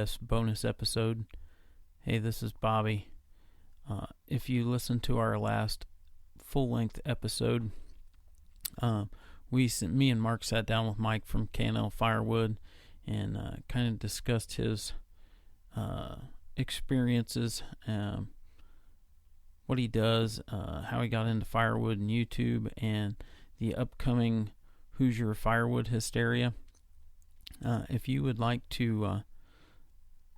guess, bonus episode. Hey, this is Bobby. If you listened to our last full-length episode, me and Mark sat down with Mike from KNL Firewood and kind of discussed his experiences, what he does, how he got into firewood and YouTube, and the upcoming Hoosier Firewood hysteria. If you would like to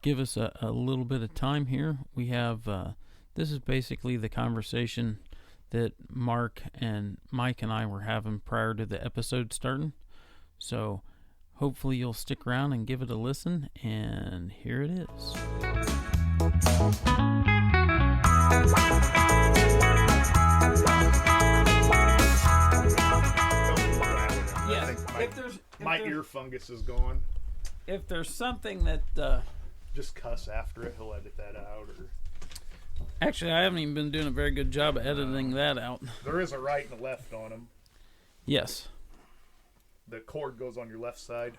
give us a little bit of time here, we have, this is basically the conversation that Mark and Mike and I were having prior to the episode starting. So hopefully you'll stick around and give it a listen, and here it is. My ear fungus is gone. If there's something that just cuss after it, he'll edit that out. Or actually, I haven't even been doing a very good job of editing that out. There is a right and a left on them. Yes. The cord goes on your left side.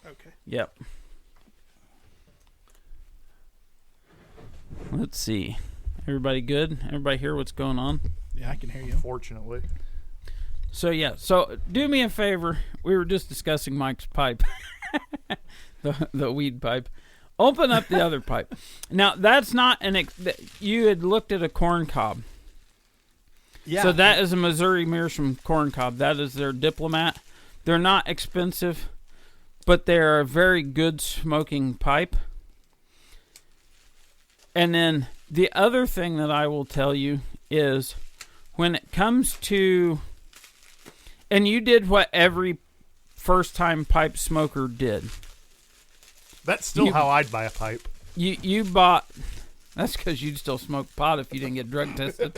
Okay. Yep. Let's see. Everybody good? Everybody hear what's going on? Yeah, I can hear you. Fortunately. So do me a favor. We were just discussing Mike's pipe, the weed pipe. Open up the other pipe. Now that's not you had looked at a corn cob. Yeah. So that is a Missouri Meerschaum corn cob. That is their Diplomat. They're not expensive, but they're a very good smoking pipe. And then the other thing that I will tell you is when it comes to, and you did what every first-time pipe smoker did. That's still how I'd buy a pipe. You bought, that's because you'd still smoke pot if you didn't get drug tested.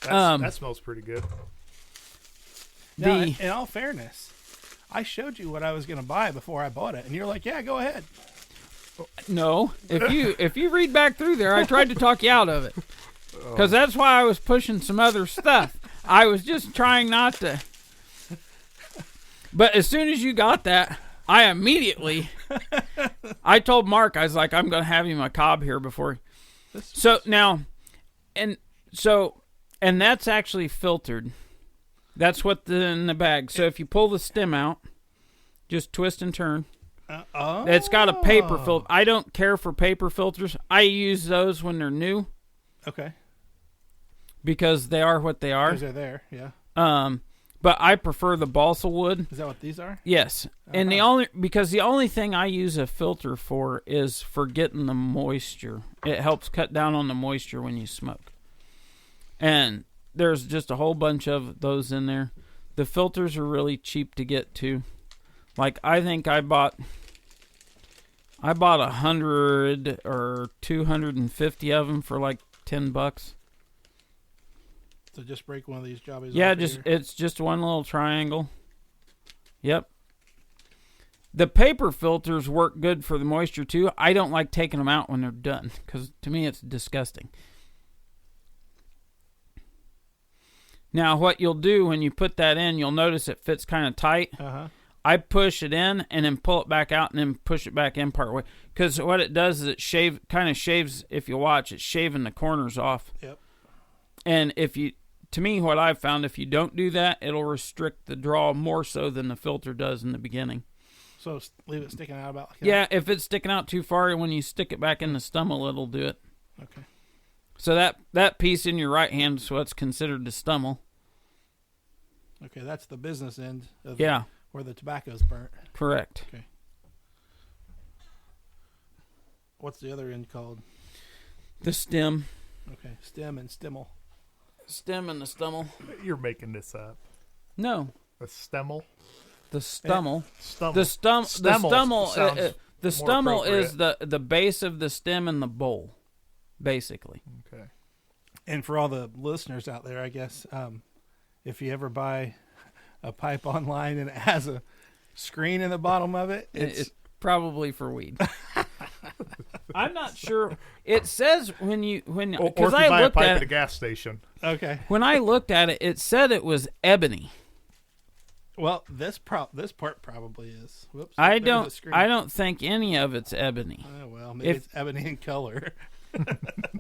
That smells pretty good. Now, in all fairness, I showed you what I was going to buy before I bought it, and you're like, yeah, go ahead. No, if you read back through there, I tried to talk you out of it. Because that's why I was pushing some other stuff. I was just trying not to. But as soon as you got that, I immediately, I told Mark, I was like, I'm going to have him a cob here before. So now, and that's actually filtered. That's what's in the bag. So if you pull the stem out, just twist and turn. It's got a paper filter. I don't care for paper filters. I use those when they're new. Okay. Because they are what they are. Because they're there, yeah. But I prefer the balsa wood. Is that what these are? Yes. And the only thing I use a filter for is for getting the moisture. It helps cut down on the moisture when you smoke. And there's just a whole bunch of those in there. The filters are really cheap to get to. Like, I think I bought 100 or 250 of them for like $10. So just break one of these jobbies. Yeah, it's just one little triangle. Yep. The paper filters work good for the moisture too. I don't like taking them out when they're done because to me it's disgusting. Now, what you'll do when you put that in, you'll notice it fits kind of tight. I push it in and then pull it back out and then push it back in part way. Because what it does is it kind of shaves, if you watch, it's shaving the corners off. Yep. And to me, what I've found, if you don't do that, it'll restrict the draw more so than the filter does in the beginning. So leave it sticking out about like that? Yeah, if it's sticking out too far, when you stick it back in the stummel, it'll do it. Okay. So that piece in your right hand is what's considered the stummel. Okay, that's the business end of where the tobacco's burnt. Correct. Okay. What's the other end called? The stem. Okay, stem and stimmel. Stem and the stummel. You're making this up. No. The stemmel? The stummel. Stummel. The stummel. The stummel is the base of the stem and the bowl, basically. Okay. And for all the listeners out there, I guess, if you ever buy a pipe online and it has a screen in the bottom of it, it's probably for weed. I'm not sure. It says or if you I looked buy a pipe at at a gas station. Okay. When I looked at it, it said it was ebony. Well, this part probably is. Whoops. I there's the don't. screen. I don't think any of it's ebony. Oh, well, maybe it's ebony in color.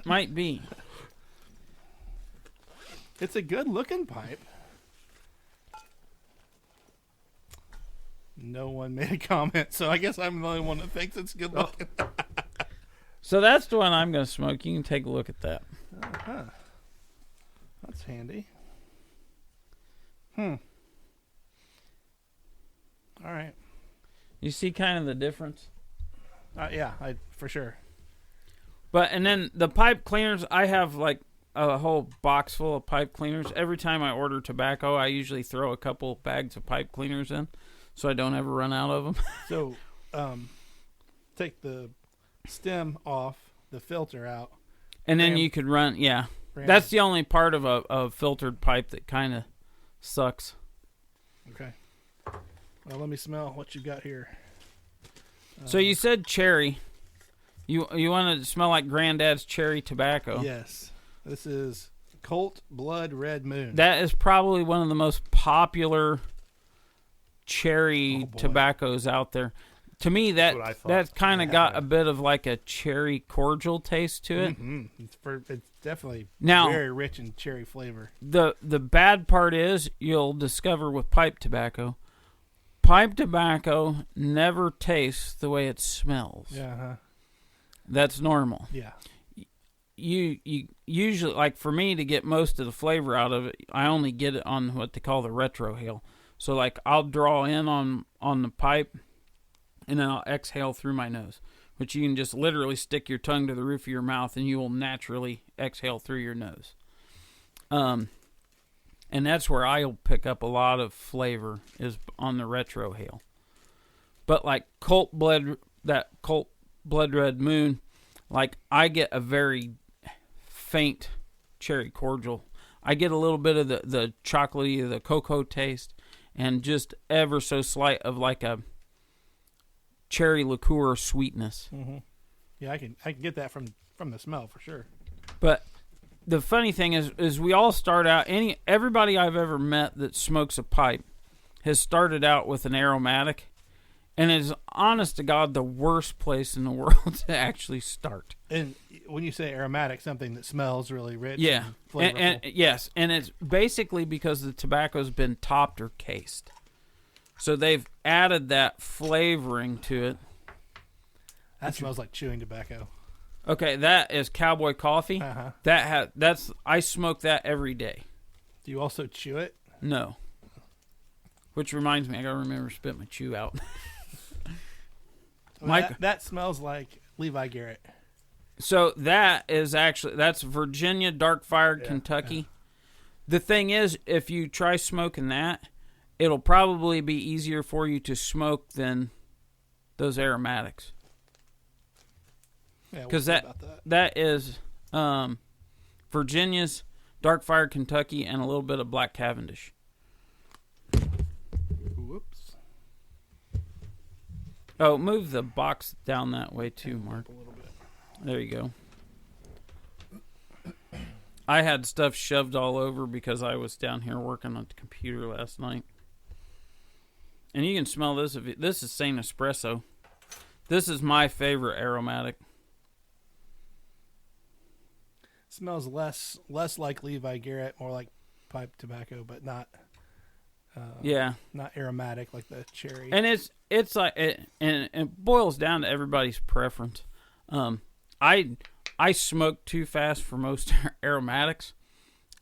Might be. It's a good looking pipe. No one made a comment, so I guess I'm the only one that thinks it's good looking. So that's the one I'm going to smoke. You can take a look at that. Uh-huh. That's handy. All right. You see kind of the difference? Yeah, for sure. And then the pipe cleaners, I have like a whole box full of pipe cleaners. Every time I order tobacco, I usually throw a couple bags of pipe cleaners in so I don't ever run out of them. So, take the stem off, the filter out. And then you could run, yeah. That's the only part of a filtered pipe that kind of sucks. Okay. Well, let me smell what you got here. So you said cherry. You wanted to smell like Granddad's cherry tobacco. Yes. This is Colt Blood Red Moon. That is probably one of the most popular cherry tobaccos out there. To me, that kind of got a bit of like a cherry cordial taste to it. Mm-hmm. It's definitely now, very rich in cherry flavor. The bad part is you'll discover with pipe tobacco never tastes the way it smells. Yeah. Uh-huh. That's normal. Yeah. You usually, like for me to get most of the flavor out of it, I only get it on what they call the retrohale. So like I'll draw in on the pipe and then I'll exhale through my nose, which you can just literally stick your tongue to the roof of your mouth and you will naturally exhale through your nose. And that's where I'll pick up a lot of flavor is on the retrohale. But like Colt Blood Red Moon, like I get a very faint cherry cordial. I get a little bit of the chocolatey, the cocoa taste, and just ever so slight of like a cherry liqueur sweetness. Mm-hmm. Yeah, I can get that from the smell for sure. But the funny thing is we all start out. Everybody I've ever met that smokes a pipe has started out with an aromatic, and is honest to God the worst place in the world to actually start. And when you say aromatic, something that smells really rich, yeah, and flavorful. and yes, and it's basically because the tobacco's been topped or cased. So they've added that flavoring to it. That smells like chewing tobacco. Okay, that is cowboy coffee. Uh-huh. I smoke that every day. Do you also chew it? No. Which reminds me, I gotta remember to spit my chew out. That smells like Levi Garrett. So that's Virginia Dark Fired Kentucky. Yeah. The thing is, if you try smoking that, it'll probably be easier for you to smoke than those aromatics. Yeah, because that is Virginia's Dark Fired Kentucky and a little bit of Black Cavendish. Whoops. Oh, move the box down that way too, Mark. A little bit. There you go. I had stuff shoved all over because I was down here working on the computer last night. And you can smell this. This is Saint Espresso. This is my favorite aromatic. Smells less like Levi Garrett, more like pipe tobacco, but not not aromatic like the cherry. And it's like it boils down to everybody's preference. I smoke too fast for most aromatics,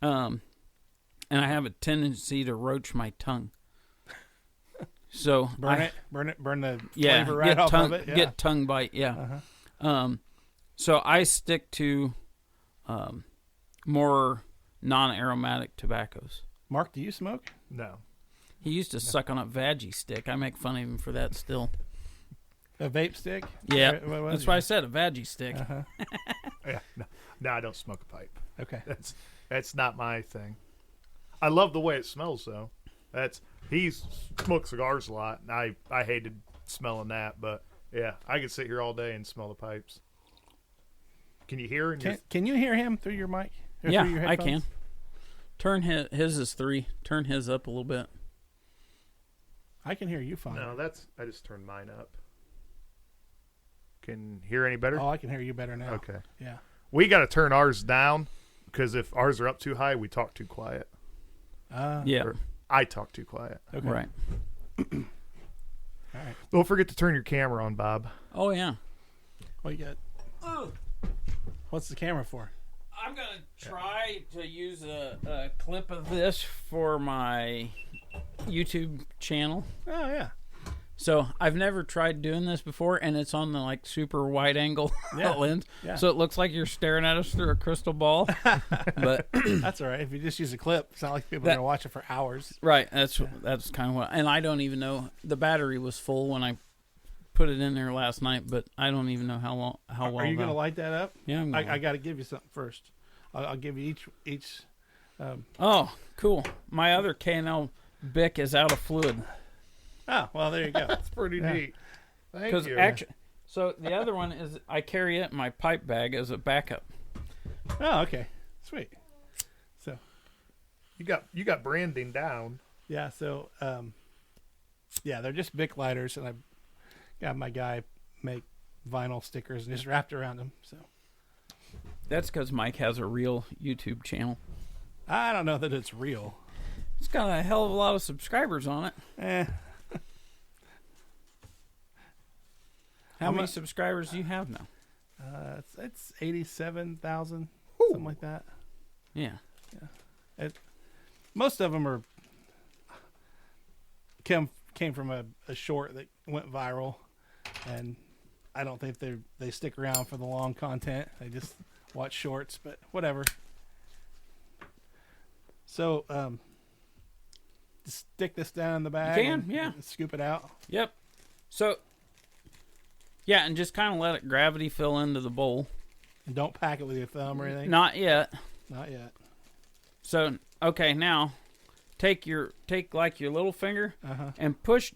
and I have a tendency to roach my tongue. So burn the flavor right off of it. Yeah. Get tongue bite. Yeah. Uh-huh. So I stick to more non-aromatic tobaccos. Mark, do you smoke? No. He used to suck on a veggie stick. I make fun of him for that still. A vape stick? Yeah, that's why I said a veggie stick. Uh-huh. Yeah, no, I don't smoke a pipe. Okay, that's not my thing. I love the way it smells though. He smoked cigars a lot, and I hated smelling that. But yeah, I could sit here all day and smell the pipes. Can you hear? Can you hear him through your mic? Yeah, through your I can. Turn his is 3. Turn his up a little bit. I can hear you fine. No, I just turned mine up. Can hear any better? Oh, I can hear you better now. Okay. Yeah. We got to turn ours down because if ours are up too high, we talk too quiet. Yeah. Or I talk too quiet. Okay. Right. All right. Don't forget to turn your camera on, Bob. Oh, yeah. What you got? What's the camera for? I'm going to try to use a clip of this for my YouTube channel. Oh, yeah. So I've never tried doing this before, and it's on the like super wide angle lens, so it looks like you're staring at us through a crystal ball. But that's all right. If you just use a clip, it's not like people are gonna watch it for hours. Right. That's kind of what. And I don't even know, the battery was full when I put it in there last night, but I don't even know how well. Are you gonna light that up? Yeah, I got to give you something first. I'll give you each. Oh, cool! My other KNL Bic is out of fluid. Oh, well, there you go. That's pretty neat. Thank you. Actually, so the other one is I carry it in my pipe bag as a backup. Oh, okay, sweet. So, you got branding down. Yeah. So, they're just Bic lighters, and I got my guy make vinyl stickers and just wrapped around them. So that's because Mike has a real YouTube channel. I don't know that it's real. It's got a hell of a lot of subscribers on it. How many subscribers do you have now? It's 87,000, something like that. Yeah. Most of them are came from a short that went viral, and I don't think they stick around for the long content. They just watch shorts, but whatever. So, just stick this down in the bag. You can, yeah. And scoop it out. Yep. So, yeah, and just kind of let it gravity fill into the bowl. And don't pack it with your thumb or anything. Not yet. Not yet. So, okay, now take like your little finger and push.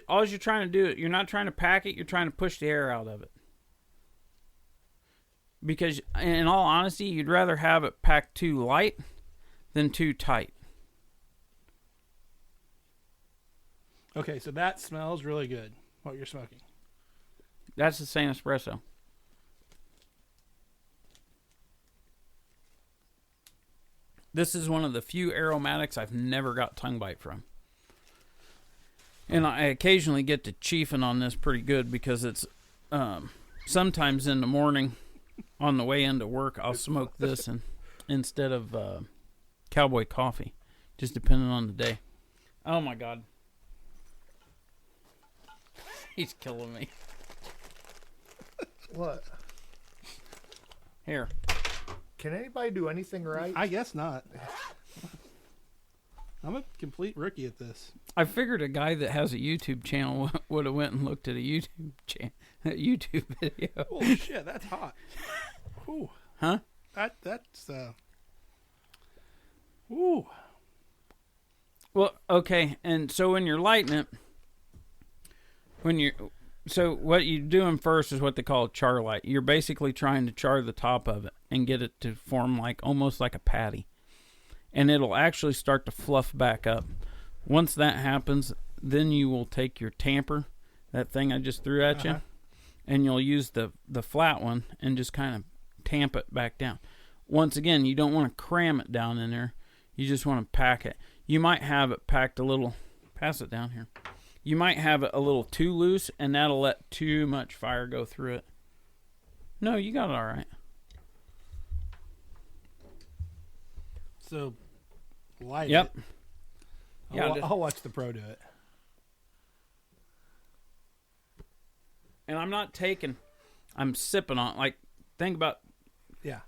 All you're trying to do, you're not trying to pack it. You're trying to push the air out of it. Because, in all honesty, you'd rather have it packed too light than too tight. Okay, so that smells really good, what you're smoking. That's the same espresso. This is one of the few aromatics I've never got tongue bite from. And I occasionally get to chiefing on this pretty good because it's sometimes in the morning on the way into work I'll smoke this instead of cowboy coffee, just depending on the day. Oh my God. He's killing me. What? Here. Can anybody do anything right? I guess not. I'm a complete rookie at this. I figured a guy that has a YouTube channel would have went and looked at a YouTube video. Holy shit, that's hot. Ooh. Huh? That's ooh. Well, okay, and so when you're lighting it, so what you're doing first is what they call a char light. You're basically trying to char the top of it and get it to form like almost like a patty. And it'll actually start to fluff back up. Once that happens, then you will take your tamper, that thing I just threw at you, and you'll use the flat one and just kind of tamp it back down. Once again, you don't want to cram it down in there. You just want to pack it. You might have it packed a little, pass it down here. You might have it a little too loose, and that'll let too much fire go through it. No, you got it all right. So, light Yep. it. Yeah, I'll watch the pro do it. And I'm sipping on, like, think about,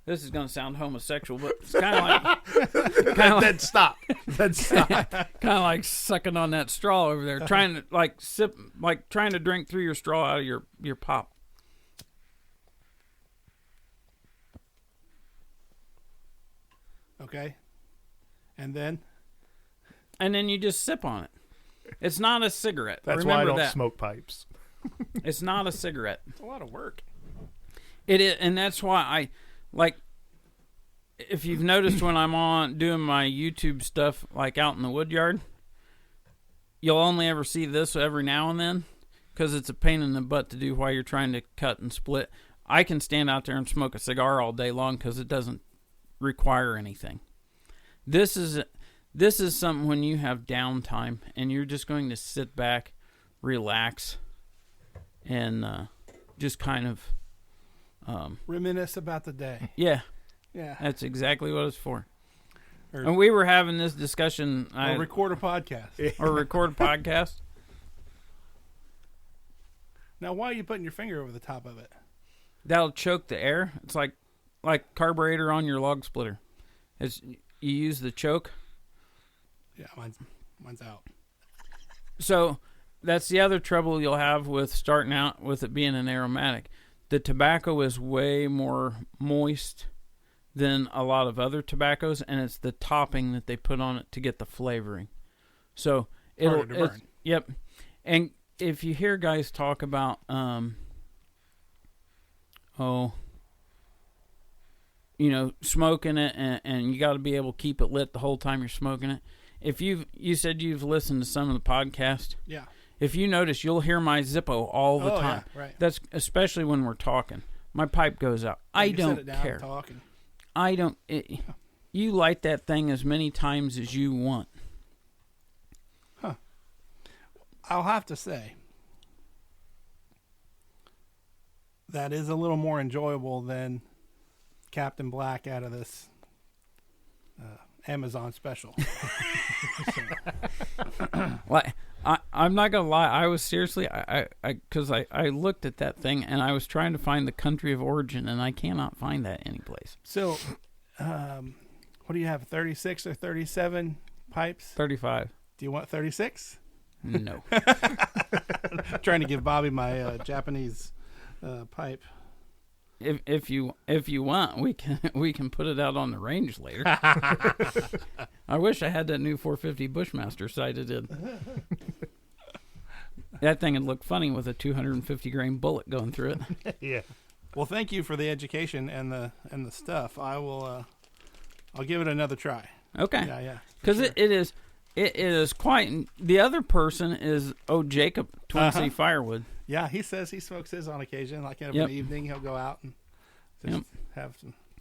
this is going to sound homosexual, but it's kind of like... Then stop. Then stop. kind of like sucking on that straw over there, trying to, like, sip, like, trying to drink through your straw out of your pop. Okay. And then you just sip on it. It's not a cigarette. That's Remember why I don't that. smoke pipes. It's not a cigarette. it's a lot of work. It is, and that's why I like. If you've noticed when I'm on doing my YouTube stuff, like out in the wood yard, you'll only ever see this every now and then because it's a pain in the butt to do while you're trying to cut and split. I can stand out there and smoke a cigar all day long because it doesn't require anything. This is something when you have downtime and you're just going to sit back, relax, and just kind of reminisce about the day. Yeah, that's exactly what it's for. And we were having this discussion. Or record a podcast. Or record a podcast. Now, why are you putting your finger over the top of it? That'll choke the air. It's like carburetor on your log splitter. You use the choke. Yeah, mine's out. So that's the other trouble you'll have with starting out with it being an aromatic. The tobacco is way more moist than a lot of other tobaccos, and it's the topping that they put on it to get the flavoring. So harder to burn. Yep. And if you hear guys talk about smoking it, and you got to be able to keep it lit the whole time you're smoking it. If you said you've listened to some of the podcast, yeah. If you notice, you'll hear my Zippo all the time. Yeah, right. That's especially when we're talking. My pipe goes out. I don't care. Talking. I don't. You light that thing as many times as you want. Huh. I'll have to say that is a little more enjoyable than Captain Black out of this Amazon special. I'm not gonna lie. I was seriously, because I looked at that thing and I was trying to find the country of origin, and I cannot find that anyplace. So, what do you have? 36 or 37 pipes? 35. Do you want 36? No. Trying to give Bobby my Japanese pipe. If you want, we can put it out on the range later. I wish I had that new 450 Bushmaster sighted in. That thing would look funny with a 250 grain bullet going through it. Yeah. Well, thank you for the education and the stuff. I will. I'll give it another try. Okay. Yeah. Because sure. it is quite. The other person is Jacob Twin City Firewood. Yeah, he says he smokes his on occasion. Like every evening, he'll go out and just have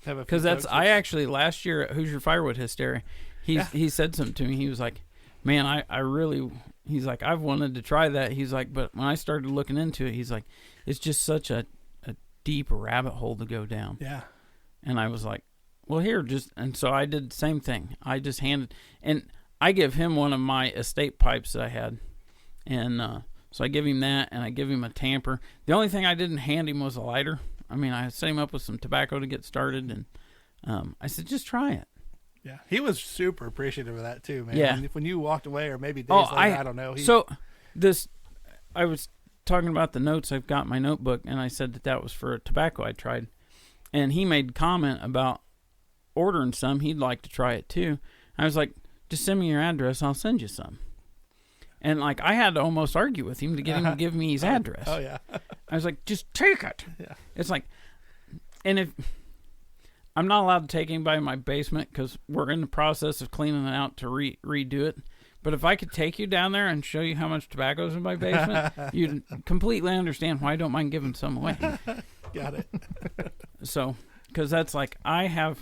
a. Because I actually last year at Hoosier Firewood Hysteria, he said something to me. He was like, "Man, I really." He's like, "I've wanted to try that." He's like, "But when I started looking into it, he's like, it's just such a deep rabbit hole to go down." Yeah. And I was like, "Well, here, and so I did the same thing. I just handed, and I give him one of my estate pipes that I had, and so I give him that, and I give him a tamper. The only thing I didn't hand him was a lighter. I mean, I set him up with some tobacco to get started, and I said, just try it. Yeah, he was super appreciative of that too, man. Yeah. When you walked away, or maybe days later, I don't know. I was talking about the notes. I've got my notebook, and I said that was for a tobacco I tried, and he made comment about ordering some. He'd like to try it too. I was like, just send me your address, I'll send you some. And like I had to almost argue with him to get him to give me his address. Oh yeah. I was like, just take it. Yeah. It's like, and if I'm not allowed to take anybody in my basement because we're in the process of cleaning it out to redo it. But if I could take you down there and show you how much tobacco's in my basement, you'd completely understand why I don't mind giving some away. Got it. So, because that's like, I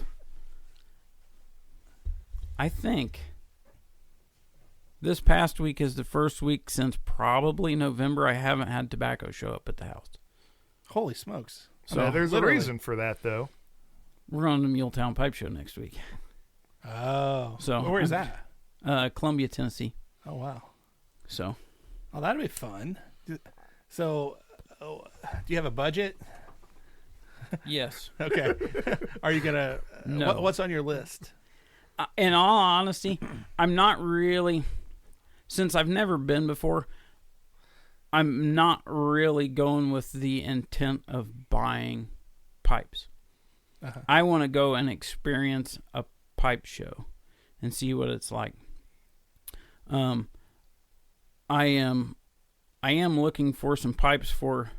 think this past week is the first week since probably November I haven't had tobacco show up at the house. Holy smokes. So yeah, there's literally a reason for that, though. We're on the Muletown Pipe Show next week. Oh. So where is that? Columbia, Tennessee. Oh, wow. So. Oh, that'd be fun. So, do you have a budget? Yes. Okay. Are you going to... No. What's on your list? In all honesty, I'm not really... Since I've never been before, I'm not really going with the intent of buying pipes. Uh-huh. I want to go and experience a pipe show and see what it's like. I am looking for some pipes for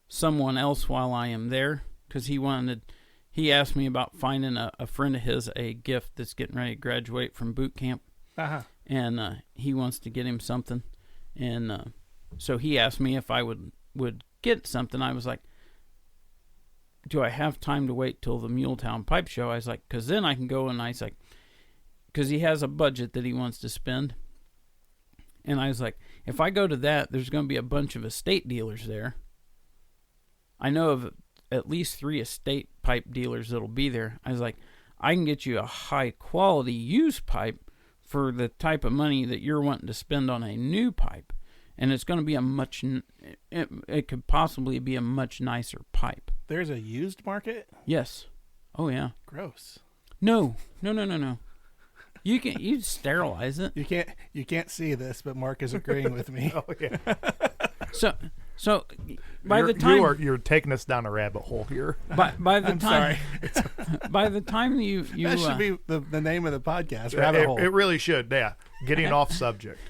someone else while I am there, because he asked me about finding a friend of his a gift that's getting ready to graduate from boot camp. Uh-huh. And he wants to get him something. And so he asked me if I would get something. I was like, do I have time to wait till the Muletown Pipe Show? I was like, because then I can go, and I was like, because he has a budget that he wants to spend. And I was like, if I go to that, there's going to be a bunch of estate dealers there. I know of at least 3 estate pipe dealers that'll be there. I was like, I can get you a high quality used pipe for the type of money that you're wanting to spend on a new pipe. And it's going to be it could possibly be a much nicer pipe. There's a used market? Yes. Oh, yeah. Gross. No. You sterilize it. You can't see this, but Mark is agreeing with me. Oh yeah. So by the time you're taking us down a rabbit hole here. By the I'm time sorry. by the time you That should be the name of the podcast. Rabbit hole. It really should. Yeah. Getting off subject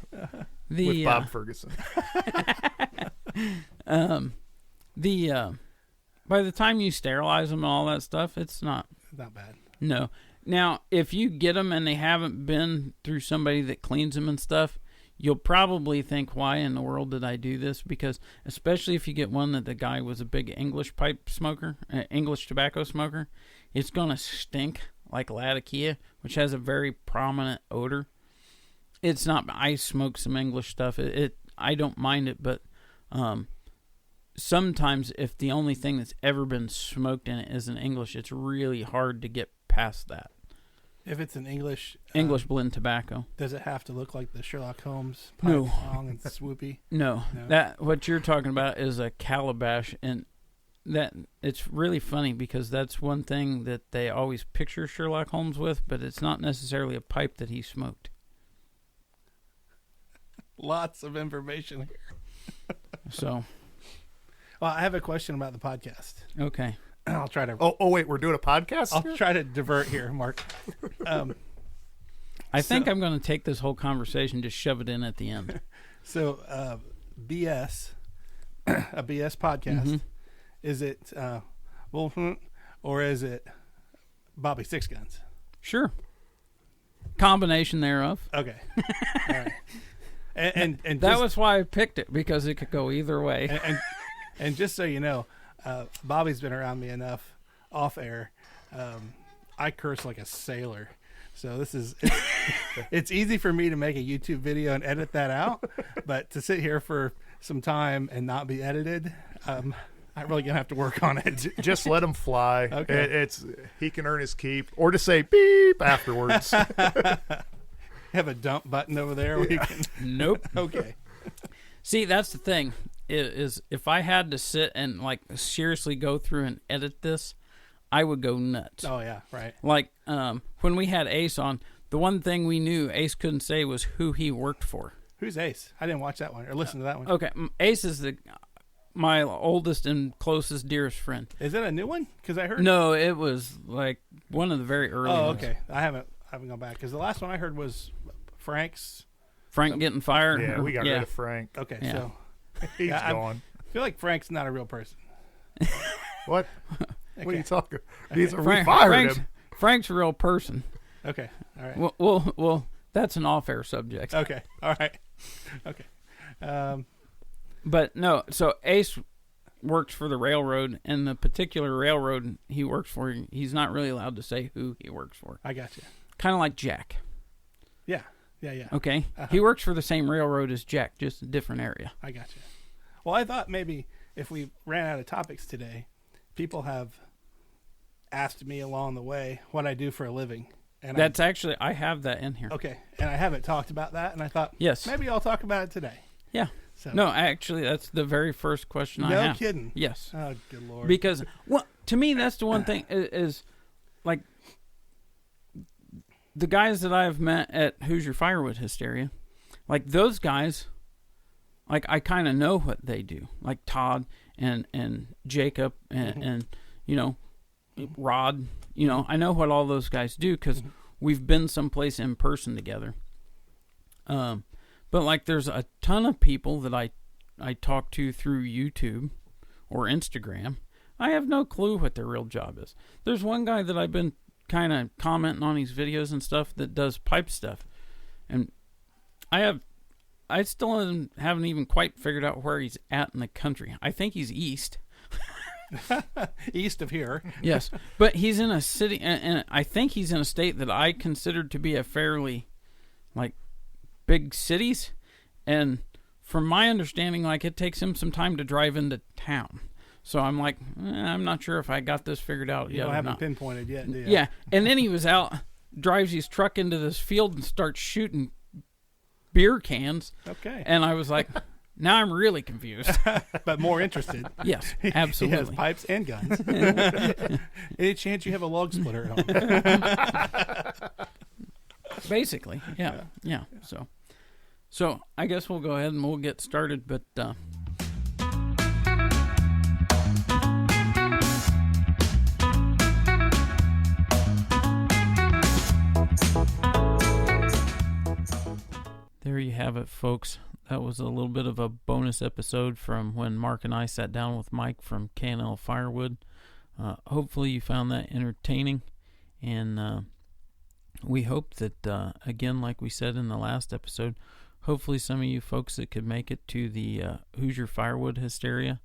with Bob Ferguson. By the time you sterilize them and all that stuff, it's not bad. No. Now, if you get them and they haven't been through somebody that cleans them and stuff, you'll probably think, why in the world did I do this? Because especially if you get one that the guy was a big English pipe smoker, English tobacco smoker, it's going to stink like Latakia, which has a very prominent odor. It's not, I smoke some English stuff. I don't mind it, but sometimes if the only thing that's ever been smoked in it isn't English, it's really hard to get past that. If it's an English blend tobacco, does it have to look like the Sherlock Holmes pipe, No. long and swoopy? No. That what you're talking about is a calabash, and that it's really funny because that's one thing that they always picture Sherlock Holmes with, but it's not necessarily a pipe that he smoked. Lots of information here. So, well, I have a question about the podcast. Okay. I'll try to. Oh wait, we're doing a podcast. I'll try to divert here, Mark. I think I'm going to take this whole conversation, just shove it in at the end. So, BS, a BS podcast. Mm-hmm. Is it or is it Bobby Six Guns? Sure. Combination thereof. Okay. All right. And that was why I picked it, because it could go either way. And just so you know, Bobby's been around me enough off air. I curse like a sailor. So it's easy for me to make a YouTube video and edit that out, but to sit here for some time and not be edited, I'm really gonna have to work on it. Just let him fly. Okay. He can earn his keep, or to say beep afterwards. Have a dump button over there where you can. Nope. Okay. See, that's the thing. Is if I had to sit and like seriously go through and edit this, I would go nuts. Oh yeah, right. Like when we had Ace on, the one thing we knew Ace couldn't say was who he worked for. Who's Ace? I didn't watch that one or listen to that one. Okay, Ace is my oldest and closest, dearest friend. Is it a new one? Because I heard. No, it was like one of the very early ones. Okay. I haven't gone back because the last one I heard was Frank's. Frank getting fired. Yeah, we got rid of Frank. Okay, Yeah. so He's gone. I feel like Frank's not a real person. What? Okay. What are you talking? We fired him. Frank's a real person. Okay, all right. Well, that's an off-air subject. Okay, all right. Okay. But no, so Ace works for the railroad, and the particular railroad he works for, he's not really allowed to say who he works for. I got you. Kind of like Jack. Yeah. Okay? Uh-huh. He works for the same railroad as Jack, just a different area. I got you. Well, I thought maybe if we ran out of topics today, people have asked me along the way what I do for a living. And That's actually, I have that in here. okay. And I haven't talked about that, and I thought, Yes. maybe I'll talk about it today. Yeah. So, No, actually, that's the very first question I have. No kidding. Yes. Oh, good Lord. Because, well, to me, that's the one thing is like, the guys that I've met at Who's Your Firewood Hysteria, like those guys, like I kind of know what they do. Like Todd and Jacob and you know, Rod, you know, I know what all those guys do because we've been someplace in person together. But like there's a ton of people that I talk to through YouTube or Instagram. I have no clue what their real job is. There's one guy that I've been kind of commenting on his videos and stuff that does pipe stuff, and I I still haven't even quite figured out where he's at in the country. I think he's east. East of here. Yes, but he's in a city, and I think he's in a state that I considered to be a fairly, like, big cities. And from my understanding, like, it takes him some time to drive into town. So I'm like, I'm not sure if I got this figured out yet. You or haven't not. pinpointed yet, do you? Yeah, and then he was out, drives his truck into this field and starts shooting beer cans. Okay. And I was like, now I'm really confused. But more interested. Yes, He absolutely. has pipes and guns. Any chance you have a log splitter at home? Basically, yeah. So I guess we'll go ahead and we'll get started, but there you have it, folks. That was a little bit of a bonus episode from when Mark and I sat down with Mike from KNL Firewood. Hopefully you found that entertaining, and we hope that, again, like we said in the last episode, hopefully some of you folks that could make it to the Hoosier Firewood Hysteria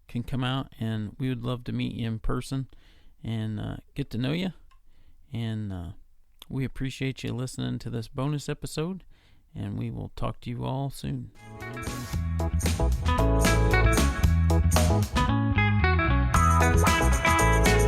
can come out, and we would love to meet you in person and get to know you. And we appreciate you listening to this bonus episode, and we will talk to you all soon. Thank you.